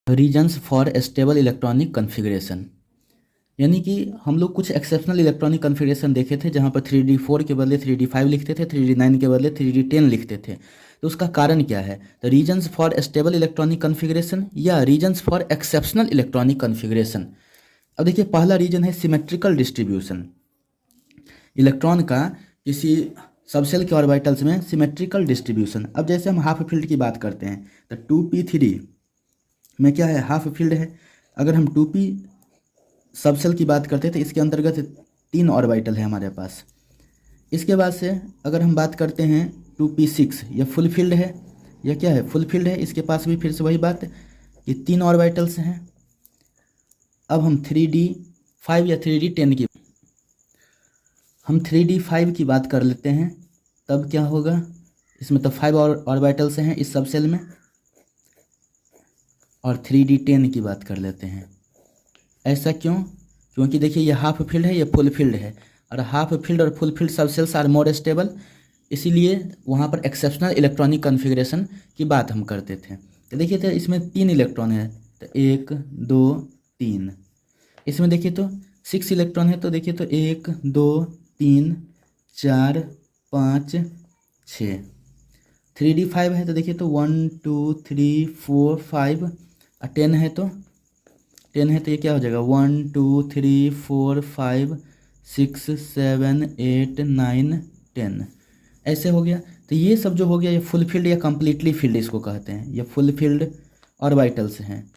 Regions for stable electronic configuration, यानी कि हम लोग कुछ एक्सेप्शनल इलेक्ट्रॉनिक कन्फिग्रेशन देखे थे जहाँ पर 3D4 के बदले 3D5 लिखते थे, 3D9 के बदले 3D10 लिखते थे। तो उसका कारण क्या है? तो reasons for stable electronic configuration या reasons for exceptional electronic configuration. अब देखिए, पहला रीजन है सिमेट्रिकल डिस्ट्रीब्यूशन। इलेक्ट्रॉन का किसी सबसेल के ऑर्बिटल्स में सिमेट्रिकल डिस्ट्रीब्यूशन। अब जैसे हम हाफ फील्ड की बात करते हैं तो 2p3 में क्या है? हाफ फील्ड है। अगर हम 2p सबसेल की बात करते हैं तो इसके अंतर्गत 3 ऑर्बिटल है हमारे पास। इसके बाद से अगर हम बात करते हैं 2p6, यह फुल फील्ड है। यह क्या है? फुल फील्ड है। इसके पास भी फिर से वही बात कि 3 ऑर्बिटल्स हैं। अब हम 3D5 या 3D10 की हम 3D5 की बात कर लेते हैं, तब क्या होगा? इसमें तो 5 ऑर्बिटल्स हैं इस सबसेल में। और 3D10 की बात कर लेते हैं। ऐसा क्यों? क्योंकि देखिए, ये हाफ फील्ड है, ये फुल फील्ड है, और हाफ फील्ड और full filled subshells are more stable, इसीलिए वहाँ पर एक्सेप्शनल इलेक्ट्रॉनिक कन्फिग्रेशन की बात हम करते थे। तो देखिए, तो इसमें 3 इलेक्ट्रॉन है, तो 1 2 3। इसमें देखिए तो 6 इलेक्ट्रॉन है, तो देखिए तो 1 2 3 4 5 6। 3D5 है तो देखिए तो 1 2 3 4 5, और 10 है तो ये क्या हो जाएगा? 1 2 3 4 5 6 7 8 9 10। ऐसे हो गया। तो ये सब जो हो गया, ये फुल फील्ड या कम्प्लीटली फील्ड इसको कहते हैं। ये फुल फील्ड ऑर्बिटल्स हैं,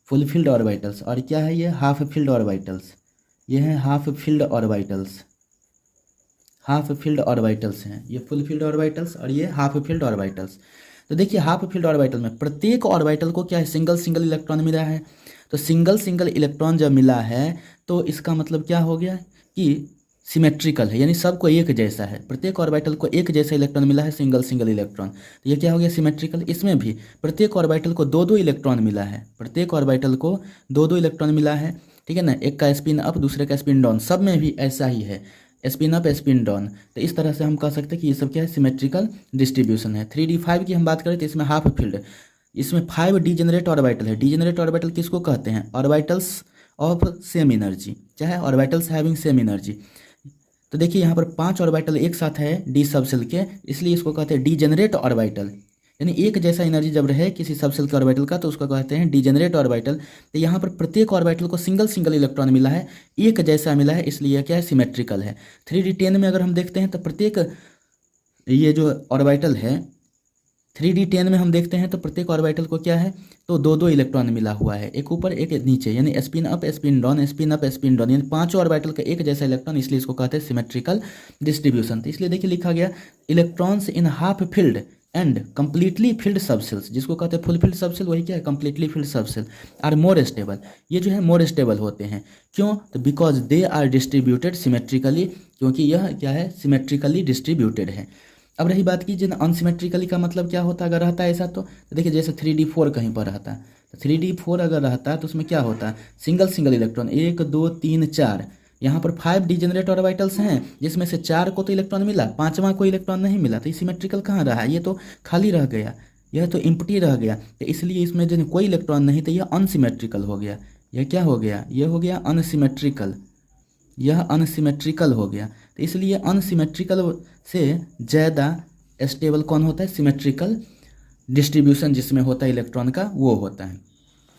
फुल फील्ड ऑर्बिटल्स। और क्या है? ये हाफ फील्ड ऑर्बिटल्स। ये है half field orbitals. Half field orbitals हैं ये फुल फील्ड ऑर्बिटल्स, और ये हाफ फील्ड ऑर्बिटल्स। तो देखिए, हाफ फील्ड ऑर्बिटल में प्रत्येक ऑर्बिटल को क्या है? सिंगल सिंगल इलेक्ट्रॉन मिला है। तो सिंगल सिंगल इलेक्ट्रॉन जब मिला है तो इसका मतलब क्या हो गया कि सिमेट्रिकल है, यानी सबको एक जैसा है। प्रत्येक ऑर्बिटल को एक जैसा इलेक्ट्रॉन मिला है, सिंगल सिंगल इलेक्ट्रॉन। तो ये क्या हो गया? सिमेट्रिकल। इसमें भी प्रत्येक ऑर्बिटल को 2 2 इलेक्ट्रॉन मिला है। प्रत्येक ऑर्बिटल को 2 2 इलेक्ट्रॉन मिला है, ठीक है ना? एक का स्पिन अप, दूसरे का स्पिन डाउन। सब में भी ऐसा ही है, स्पिन अप स्पिन डाउन। तो इस तरह से हम कह सकते हैं कि ये सब क्या है? सिमेट्रिकल डिस्ट्रीब्यूशन है। 3D5 की हम बात करें तो इसमें हाफ फील्ड, इसमें 5 डीजेनरेट ऑर्बिटल है। डीजेनरेट ऑर्बिटल किसको कहते हैं? ऑर्बिटल्स ऑफ सेम एनर्जी, चाहे ऑर्बिटल्स हैविंग सेम एनर्जी। तो देखिए, यहाँ पर 5 ऑर्बिटल एक साथ है डी सबसेल के, इसलिए इसको कहते हैं डीजेनरेट ऑर्बिटल। यानी एक जैसा एनर्जी जब रहे किसी सबसेल के ऑर्बिटल का तो उसको कहते हैं डीजेनरेट ऑर्बिटल। तो यहाँ पर प्रत्येक ऑर्बिटल को सिंगल सिंगल इलेक्ट्रॉन मिला है, एक जैसा मिला है, इसलिए क्या है? सिमेट्रिकल है। 3D10 में अगर हम देखते हैं तो प्रत्येक ये जो ऑर्बिटल है 3D10 में हम देखते हैं तो प्रत्येक ऑर्बिटल को क्या है? तो 2 2 इलेक्ट्रॉन मिला हुआ है, एक ऊपर एक नीचे, यानी spin up spin down, spin up spin down, यानी 5 ऑर्बिटल का एक जैसा इलेक्ट्रॉन, इसलिए इसको कहते हैं सिमेट्रिकल डिस्ट्रीब्यूशन। तो इसलिए देखिए लिखा गया electrons in half filled and completely filled subshells, जिसको कहते हैं फुल फील्ड सबसेल, वही क्या है? Completely filled subshell, are more stable. ये जो है मोर स्टेबल होते हैं। क्यों? तो because they are distributed symmetrically, क्योंकि यह क्या है? सिमेट्रिकली डिस्ट्रीब्यूटेड है। अब रही बात की जिन अनसिमेट्रिकली का मतलब क्या होता है अगर रहता है ऐसा, तो देखिए जैसे 3D4 कहीं पर रहता है, तो 3D4 अगर रहता है तो उसमें क्या होता है? Single single electron, 1 2 3 4। यहाँ पर 5 डीजेनरेट ऑर्बिटल्स हैं, जिसमें से 4 को तो इलेक्ट्रॉन मिला, 5वां को इलेक्ट्रॉन नहीं मिला। तो ये सिमेट्रिकल कहाँ रहा? ये तो खाली रह गया, यह तो इम्प्टी रह गया। तो इसलिए इसमें जो कोई इलेक्ट्रॉन नहीं, तो यह अनसिमेट्रिकल हो गया। यह क्या हो गया? यह हो गया अनसिमेट्रिकल। यह अनसिमेट्रिकल हो गया। तो इसलिए अनसिमेट्रिकल से ज़्यादा स्टेबल कौन होता है? सिमेट्रिकल डिस्ट्रीब्यूशन जिसमें होता है इलेक्ट्रॉन का, वो होता है।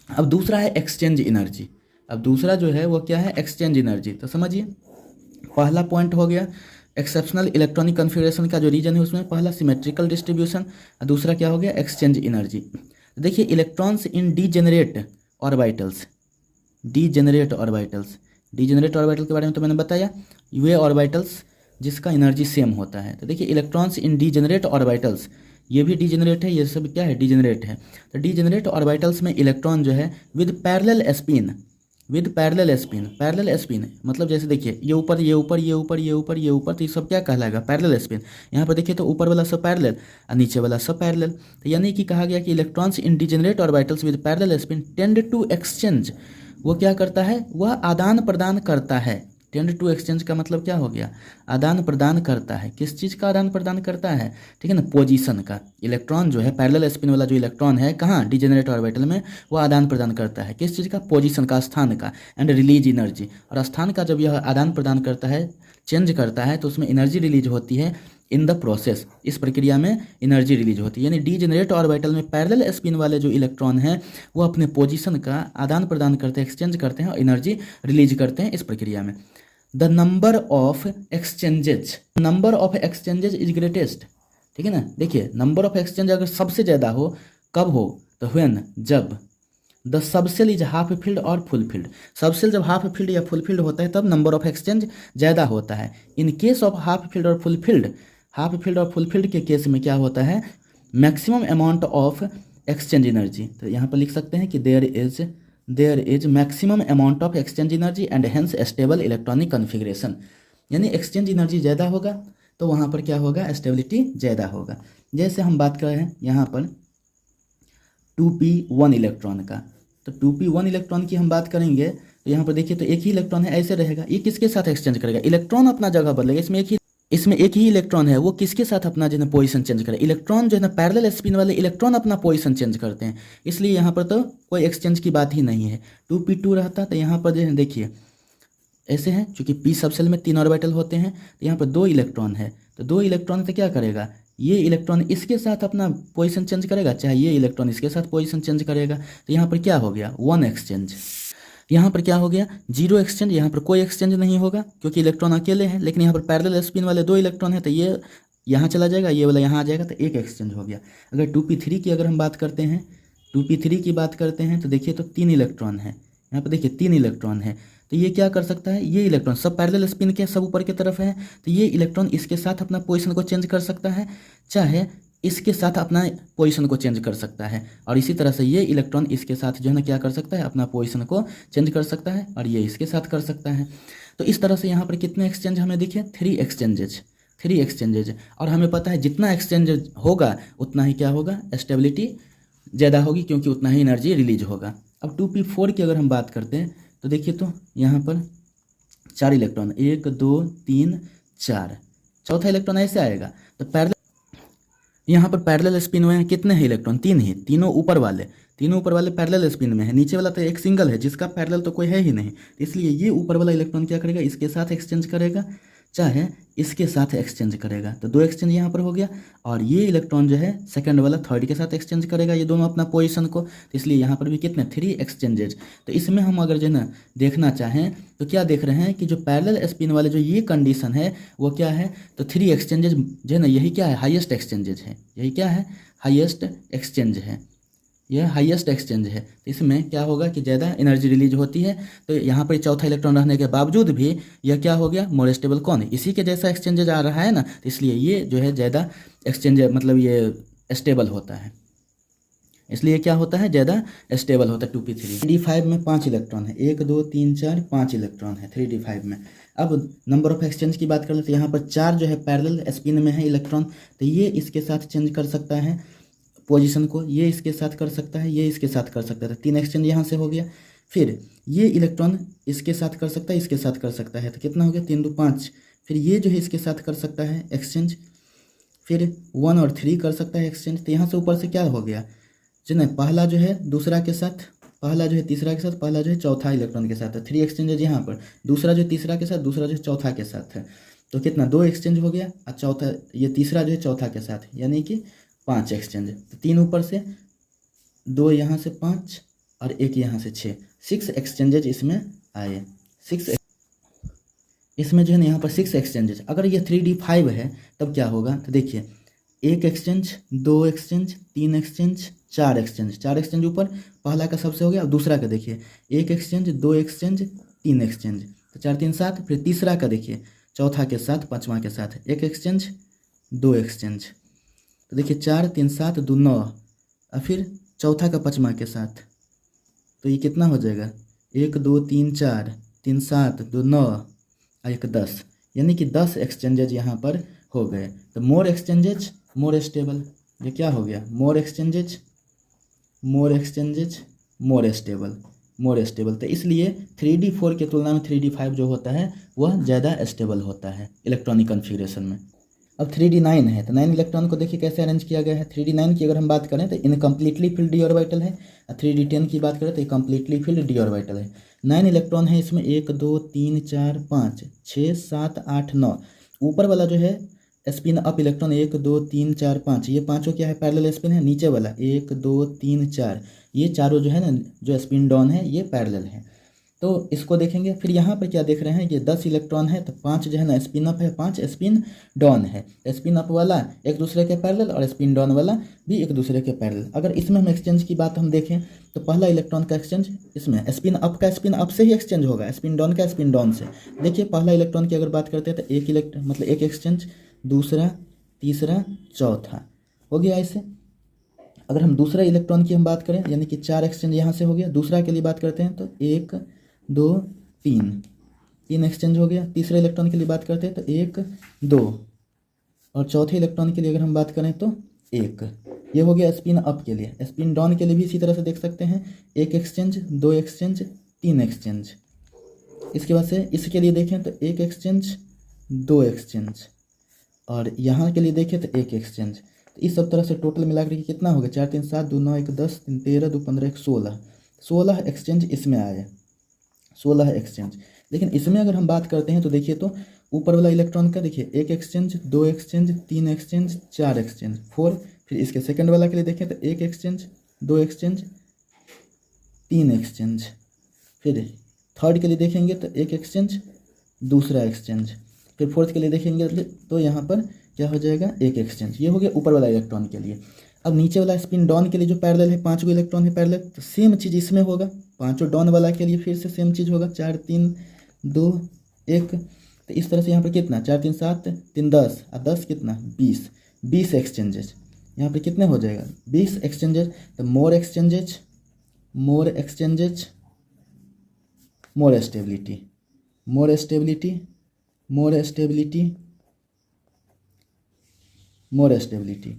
अब दूसरा है एक्सचेंज एनर्जी। अब दूसरा जो है वो क्या है? Exchange energy. तो समझिए, पहला पॉइंट हो गया एक्सेप्शनल इलेक्ट्रॉनिक कन्फिग्रेशन का जो रीजन है उसमें पहला सिमेट्रिकल डिस्ट्रीब्यूशन, और दूसरा क्या हो गया? Exchange energy. देखिए, electrons in degenerate orbitals, degenerate orbitals, degenerate orbital के बारे में तो मैंने बताया, वे ऑर्बिटल्स जिसका एनर्जी सेम होता है। तो देखिए, इलेक्ट्रॉन्स इन डीजेनरेट ऑर्बिटल्स, ये भी डीजेनरेट है, ये सब क्या है? डीजेनरेट है। तो डीजेनरेट ऑर्बिटल्स में इलेक्ट्रॉन जो है with parallel spin, with parallel spin, parallel spin मतलब जैसे देखिए ये ऊपर ये ऊपर ये ऊपर ये ऊपर ये ऊपर, तो ये सब क्या कहलाएगा? Parallel spin. यहाँ पर देखिए तो ऊपर वाला सब पैरेलल और नीचे वाला सब पैरेलल। तो यानी कि कहा गया कि electrons in degenerate orbitals with parallel spin tend to exchange, वो क्या करता है? वह आदान प्रदान करता है। टेंड टू एक्सचेंज का मतलब क्या हो गया, आदान प्रदान करता है। किस चीज़ का आदान प्रदान करता है, ठीक है ना, पोजीशन का। इलेक्ट्रॉन जो है पैरेलल स्पिन वाला जो इलेक्ट्रॉन है कहाँ, डिजेनरेट ऑर्बिटल में, वो आदान प्रदान करता है किस चीज़ का, पोजीशन का, स्थान का, एंड रिलीज एनर्जी। और स्थान का जब यह आदान प्रदान करता है, चेंज करता है, तो उसमें एनर्जी रिलीज होती है इन द प्रोसेस। इस प्रक्रिया में एनर्जी रिलीज होती है, यानी डीजेनरेट ऑर्बिटल में पैरेलल स्पिन वाले जो इलेक्ट्रॉन हैं वो अपने पोजीशन का आदान प्रदान करते हैं, एक्सचेंज करते हैं और एनर्जी रिलीज करते हैं इस प्रक्रिया में। The number of exchanges is greatest, ठीक है ना। देखिए नंबर ऑफ एक्सचेंज अगर सबसे ज़्यादा हो, कब हो, तो व्हेन, जब the subshell is half filled और फुल फील्ड। सबसेल जब हाफ फील्ड या फुल फील्ड होता है तब नंबर ऑफ एक्सचेंज ज़्यादा होता है। In case of half filled और फुल फील्ड, हाफ फील्ड और फुल फील्ड के केस में क्या होता है, maximum amount of exchange energy. तो यहाँ पर लिख सकते हैं कि there is maximum amount of exchange energy and hence stable electronic configuration. यानी एक्सचेंज एनर्जी ज़्यादा होगा तो वहाँ पर क्या होगा, स्टेबिलिटी ज़्यादा होगा। जैसे हम बात कर रहे हैं यहाँ पर 2p1 इलेक्ट्रॉन का, तो 2p1 इलेक्ट्रॉन की हम बात करेंगे तो यहाँ पर देखिए तो एक ही इलेक्ट्रॉन है, ऐसे रहेगा। ये किसके साथ एक्सचेंज करेगा, इलेक्ट्रॉन अपना जगह बदलेगा। इसमें एक ही इलेक्ट्रॉन है, वो किसके साथ अपना जो है पोजीशन चेंज करेगा। इलेक्ट्रॉन जो है ना, पैरेलल स्पिन वाले इलेक्ट्रॉन अपना पोजीशन चेंज करते हैं, इसलिए यहाँ पर तो कोई एक्सचेंज की बात ही नहीं है। 2p2 रहता तो यहाँ पर जो है देखिए ऐसे है, चूँकि p सबसेल में 3 ऑर्बिटल होते हैं, तो यहाँ पर 2 इलेक्ट्रॉन है, तो 2 इलेक्ट्रॉन से क्या करेगा, ये इलेक्ट्रॉन इसके साथ अपना पोजीशन चेंज करेगा, चाहे ये इलेक्ट्रॉन इसके साथ पोजीशन चेंज करेगा। तो यहाँ पर क्या हो गया, 1 एक्सचेंज। यहाँ पर क्या हो गया, 0 एक्सचेंज। यहाँ पर कोई एक्सचेंज नहीं होगा क्योंकि इलेक्ट्रॉन अकेले हैं, लेकिन यहाँ पर पैरेलल स्पिन वाले 2 इलेक्ट्रॉन है, तो ये यहाँ चला जाएगा, ये वाला यहाँ आ जाएगा, तो 1 एक्सचेंज हो गया। अगर 2p3 की अगर हम बात करते हैं, 2p3 की बात करते हैं तो देखिए तो 3 इलेक्ट्रॉन है, यहाँ पर देखिए 3 इलेक्ट्रॉन है, तो ये क्या कर सकता है, ये इलेक्ट्रॉन सब पैरेलल स्पिन के, सब ऊपर की तरफ है, तो ये इलेक्ट्रॉन इसके साथ अपना पोजीशन को चेंज कर सकता है, चाहे इसके साथ अपना पोजीशन को चेंज कर सकता है। और इसी तरह से ये इलेक्ट्रॉन इसके साथ जो है ना क्या कर सकता है, अपना पोजीशन को चेंज कर सकता है, और ये इसके साथ कर सकता है। तो इस तरह से यहाँ पर कितने एक्सचेंज हमें दिखे, 3 एक्सचेंजेज। और हमें पता है जितना एक्सचेंज होगा उतना ही क्या होगा, स्टेबिलिटी ज़्यादा होगी, क्योंकि उतना ही एनर्जी रिलीज होगा। अब 2p4 की अगर हम बात करते हैं तो देखिए तो यहाँ पर 4 इलेक्ट्रॉन, 1 2 3 4, चौथा इलेक्ट्रॉन ऐसे आएगा। तो पैरेलल, यहाँ पर पैरेलल स्पिन में कितने हैं इलेक्ट्रॉन, 3 ही, तीनों ऊपर वाले पैरेलल स्पिन में है, नीचे वाला तो एक सिंगल है जिसका पैरेलल तो कोई है ही नहीं, इसलिए ये ऊपर वाला इलेक्ट्रॉन क्या करेगा, इसके साथ एक्सचेंज करेगा, चाहे इसके साथ एक्सचेंज करेगा। तो 2 एक्सचेंज यहाँ पर हो गया, और ये इलेक्ट्रॉन जो है सेकंड वाला थर्ड के साथ एक्सचेंज करेगा, ये दोनों अपना पोजीशन को, तो इसलिए यहाँ पर भी कितने, 3 एक्सचेंजेज। तो इसमें हम अगर जो है ना देखना चाहें तो क्या देख रहे हैं कि जो पैरेलल स्पिन वाले जो ये कंडीशन है वो क्या है, तो 3 एक्सचेंजेज जो है ना, यही क्या है, हाईएस्ट एक्सचेंजेज है, यही क्या है, हाईएस्ट एक्सचेंज है, यह हाईएस्ट एक्सचेंज है। तो इसमें क्या होगा कि ज़्यादा एनर्जी रिलीज होती है। तो यहाँ पर चौथा इलेक्ट्रॉन रहने के बावजूद भी यह क्या हो गया, मोर स्टेबल कौन है, इसी के जैसा एक्सचेंजेज आ रहा है ना, तो इसलिए ये जो है ज़्यादा एक्सचेंज मतलब ये स्टेबल होता है, इसलिए क्या होता है, ज़्यादा स्टेबल होता है। 2p3 3d5 में 5 इलेक्ट्रॉन है, 1 2 3 4 5 इलेक्ट्रॉन है 3d5 में। अब नंबर ऑफ एक्सचेंज की बात करें तो यहाँ पर 4 जो है पैरेलल स्पिन में है इलेक्ट्रॉन, तो ये इसके साथ चेंज कर सकता है पोजीशन को, ये इसके साथ कर सकता है, ये इसके साथ कर सकता है, 3 एक्सचेंज यहाँ से हो गया। फिर ये इलेक्ट्रॉन इसके साथ कर सकता है, इसके साथ कर सकता है, तो कितना हो गया, 3 2 5। फिर ये जो है इसके साथ कर सकता है एक्सचेंज, फिर 1 और 3 कर सकता है एक्सचेंज। तो यहाँ से ऊपर से क्या हो गया, जो ना पहला जो है दूसरा के साथ, पहला जो है तीसरा के साथ, पहला जो है चौथा इलेक्ट्रॉन के साथ है, 3 एक्सचेंजेज यहाँ पर, दूसरा जो तीसरा के साथ, दूसरा जो चौथा के साथ है, तो कितना, 2 एक्सचेंज हो गया, और चौथा ये तीसरा जो है चौथा के साथ, यानी कि 5 एक्सचेंज। तो 3 ऊपर से, 2 यहाँ से 5 और 1 यहाँ से 6 एक्सचेंजेज इसमें आए। 6 इसमें जो है ना यहाँ पर 6 एक्सचेंजेज। अगर ये 3d5 है तब क्या होगा, तो देखिए 1 exchange, 2 exchange, 3 exchange, 4 exchange. 4 exchange ऊपर पहला का सबसे हो गया, और दूसरा का देखिए 1 एक्सचेंज, 2 एक्सचेंज, 3 एक्सचेंज, तो 4 3 7। फिर तीसरा का देखिए चौथा के साथ, पाँचवा के साथ 1 एक्सचेंज, 2 एक्सचेंज, तो देखिए 4 3 7 2 9, और फिर चौथा का पाँचवा के साथ, तो ये कितना हो जाएगा, 1 2 3 4 3 7 2 9 और 1 10, यानी कि 10 एक्सचेंजेज यहाँ पर हो गए। तो मोर एक्सचेंजेज मोर स्टेबल, ये क्या हो गया, more exchanges more stable, more stable. तो इसलिए 3D4 की तुलना में 3D5 जो होता है वह ज़्यादा स्टेबल होता है इलेक्ट्रॉनिक कॉन्फ़िगरेशन में। अब 3D9 है, तो 9 इलेक्ट्रॉन को देखिए कैसे अरेंज किया गया है। 3D9 की अगर हम बात करें तो इनकम्प्लीटली फिल्ड डी ऑर्बिटल है, और 3D10 की बात करें तो कम्प्लीटली फिल्ड डी ऑर्बिटल है। 9 इलेक्ट्रॉन है इसमें, 1 2 3 4 5 6 7 8 9। ऊपर वाला जो है स्पिन अप इलेक्ट्रॉन 1 2 3 4 5, ये पाँचों क्या है, पैरेलल स्पिन है। नीचे वाला 1 2 3 4, ये चारों जो है ना जो स्पिन डाउन है ये पैरेलल है। तो इसको देखेंगे। फिर यहाँ पर क्या देख रहे हैं, ये 10 इलेक्ट्रॉन है, तो 5 जो है ना स्पिन अप है, 5 स्पिन डाउन है। स्पिन अप वाला एक दूसरे के पैरेलल और स्पिन डाउन वाला भी एक दूसरे के पैरेलल। अगर इसमें हम एक्सचेंज की बात हम देखें तो पहला इलेक्ट्रॉन का एक्सचेंज इसमें स्पिन अप का स्पिन अप से ही एक्सचेंज होगा, स्पिन डाउन का स्पिन डाउन से। देखिए पहला इलेक्ट्रॉन की अगर बात करते हैं तो एक एक्सचेंज, दूसरा, तीसरा, चौथा हो गया ऐसे। अगर हम दूसरा इलेक्ट्रॉन की हम बात करें यानी कि 4 एक्सचेंज यहाँ से हो गया। दूसरा के लिए बात करते हैं तो 1 2 3 एक्सचेंज हो गया। तीसरे इलेक्ट्रॉन के लिए बात करते हैं तो 1 2, और चौथे इलेक्ट्रॉन के लिए अगर हम बात करें तो 1। ये हो गया स्पिन अप के लिए। स्पिन डाउन के लिए भी इसी तरह से देख सकते हैं, 1 एक्सचेंज, 2 एक्सचेंज, 3 एक्सचेंज। इसके बाद से इसके लिए देखें तो 1 एक्सचेंज, 2 एक्सचेंज, और यहाँ के लिए देखें तो 1 एक्सचेंज। तो इस सब तरह से टोटल मिला कर कितना हो गया, 4 3 7 2 9 1 10 3 13 2 15 1 16 एक्सचेंज इसमें आए, 16 एक्सचेंज। लेकिन इसमें अगर हम बात करते हैं तो देखिए तो ऊपर वाला इलेक्ट्रॉन का देखिए 1 एक्सचेंज, 2 एक्सचेंज, 3 एक्सचेंज, 4 एक्सचेंज, 4। फिर इसके सेकंड वाला के लिए देखें तो 1 एक्सचेंज, 2 एक्सचेंज, 3 एक्सचेंज। फिर थर्ड के लिए देखेंगे तो 1 एक्सचेंज, दूसरा एक्सचेंज। फिर फोर्थ के लिए देखेंगे तो यहाँ पर क्या हो जाएगा, 1 एक्सचेंज। ये हो गया ऊपर वाला इलेक्ट्रॉन के लिए। अब नीचे वाला स्पिन डाउन के लिए जो पैरेलल है, 5 गो इलेक्ट्रॉन है पैरेलल, तो सेम चीज़ इसमें होगा। पांचों डाउन वाला के लिए फिर से सेम चीज़ होगा, 4 3 2 1। तो इस तरह से यहाँ पर कितना, 4 3 7 3 10, और 10 कितना 20 एक्सचेंजेस। यहाँ पर कितने हो जाएगा 20 एक्सचेंजेस। तो more exchanges, more exchanges, more stability, more stability, more stability, more stability.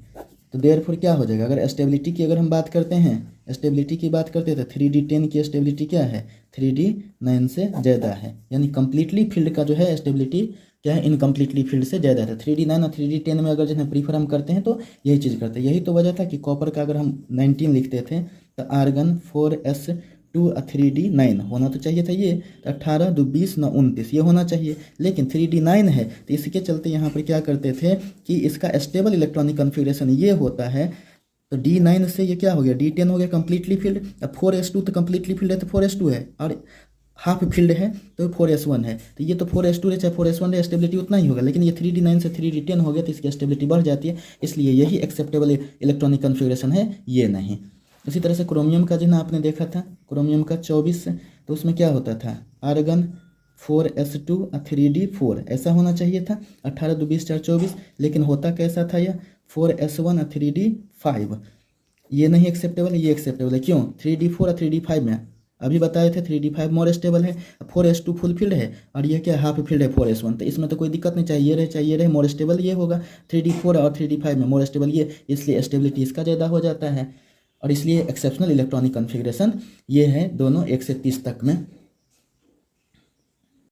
तो देयरफॉर क्या हो जाएगा, अगर स्टेबिलिटी की अगर हम बात करते हैं, स्टेबिलिटी की बात करते हैं तो 3D10 की स्टेबिलिटी क्या है, 3D9 से ज़्यादा है। यानी कम्प्लीटली फील्ड का जो है स्टेबिलिटी क्या है, इनकम्प्लीटली फील्ड से ज़्यादा है। 3D9 और 3D10 में अगर जो है प्रीफर हम करते हैं तो यही चीज़ करते हैं। यही तो वजह था कि कॉपर का अगर हम 19 लिखते थे तो आर्गन 4s2 और 3D9 होना तो चाहिए था। ये 18 2 20 9 29 ये होना चाहिए, लेकिन 3D9 है तो इसके चलते यहाँ पर क्या करते थे कि इसका स्टेबल इलेक्ट्रॉनिक कन्फिग्रेशन ये होता है। तो D9 से ये क्या हो गया, D10 हो गया कम्प्लीटली फील्ड। अब 4s2 तो कम्प्लीटली फील्ड है तो 4s2 है, और हाफ फील्ड है तो 4s1 है। तो ये तो 4s2 है चाहे 4s1 है, स्टेबिलिटी उतना ही होगा। लेकिन ये 3D9 से 3D10 हो गया तो इसकी स्टेबिलिटी बढ़ जाती है, इसलिए यही एक्सेप्टेबल इलेक्ट्रॉनिक कन्फिग्रेशन है, ये नहीं। इसी तरह से क्रोमियम का जिन्हें आपने देखा था, क्रोमियम का 24, तो उसमें क्या होता था, आर्गन 4s2 और 3D4 ऐसा होना चाहिए था, 18 2 20 4 24। लेकिन होता कैसा था यह 4s1 और 3D5। ये नहीं एक्सेप्टेबल, ये एक्सेप्टेबल है। क्यों, 3D4 और 3D5 में अभी बताए थे 3D5 मोर स्टेबल है, 4s2 फुल फील्ड है, और ये क्या हाफ फील्ड है 4s1। तो इसमें तो कोई दिक्कत नहीं, चाहिए रहे मोर स्टेबल ये होगा। 3D4 और 3D5 में मोर स्टेबल ये, इसलिए स्टेबिलिटी इसका ज़्यादा हो जाता है। और इसलिए एक्सेप्शनल इलेक्ट्रॉनिक कॉन्फ़िगरेशन ये है दोनों 1 से 30 तक में।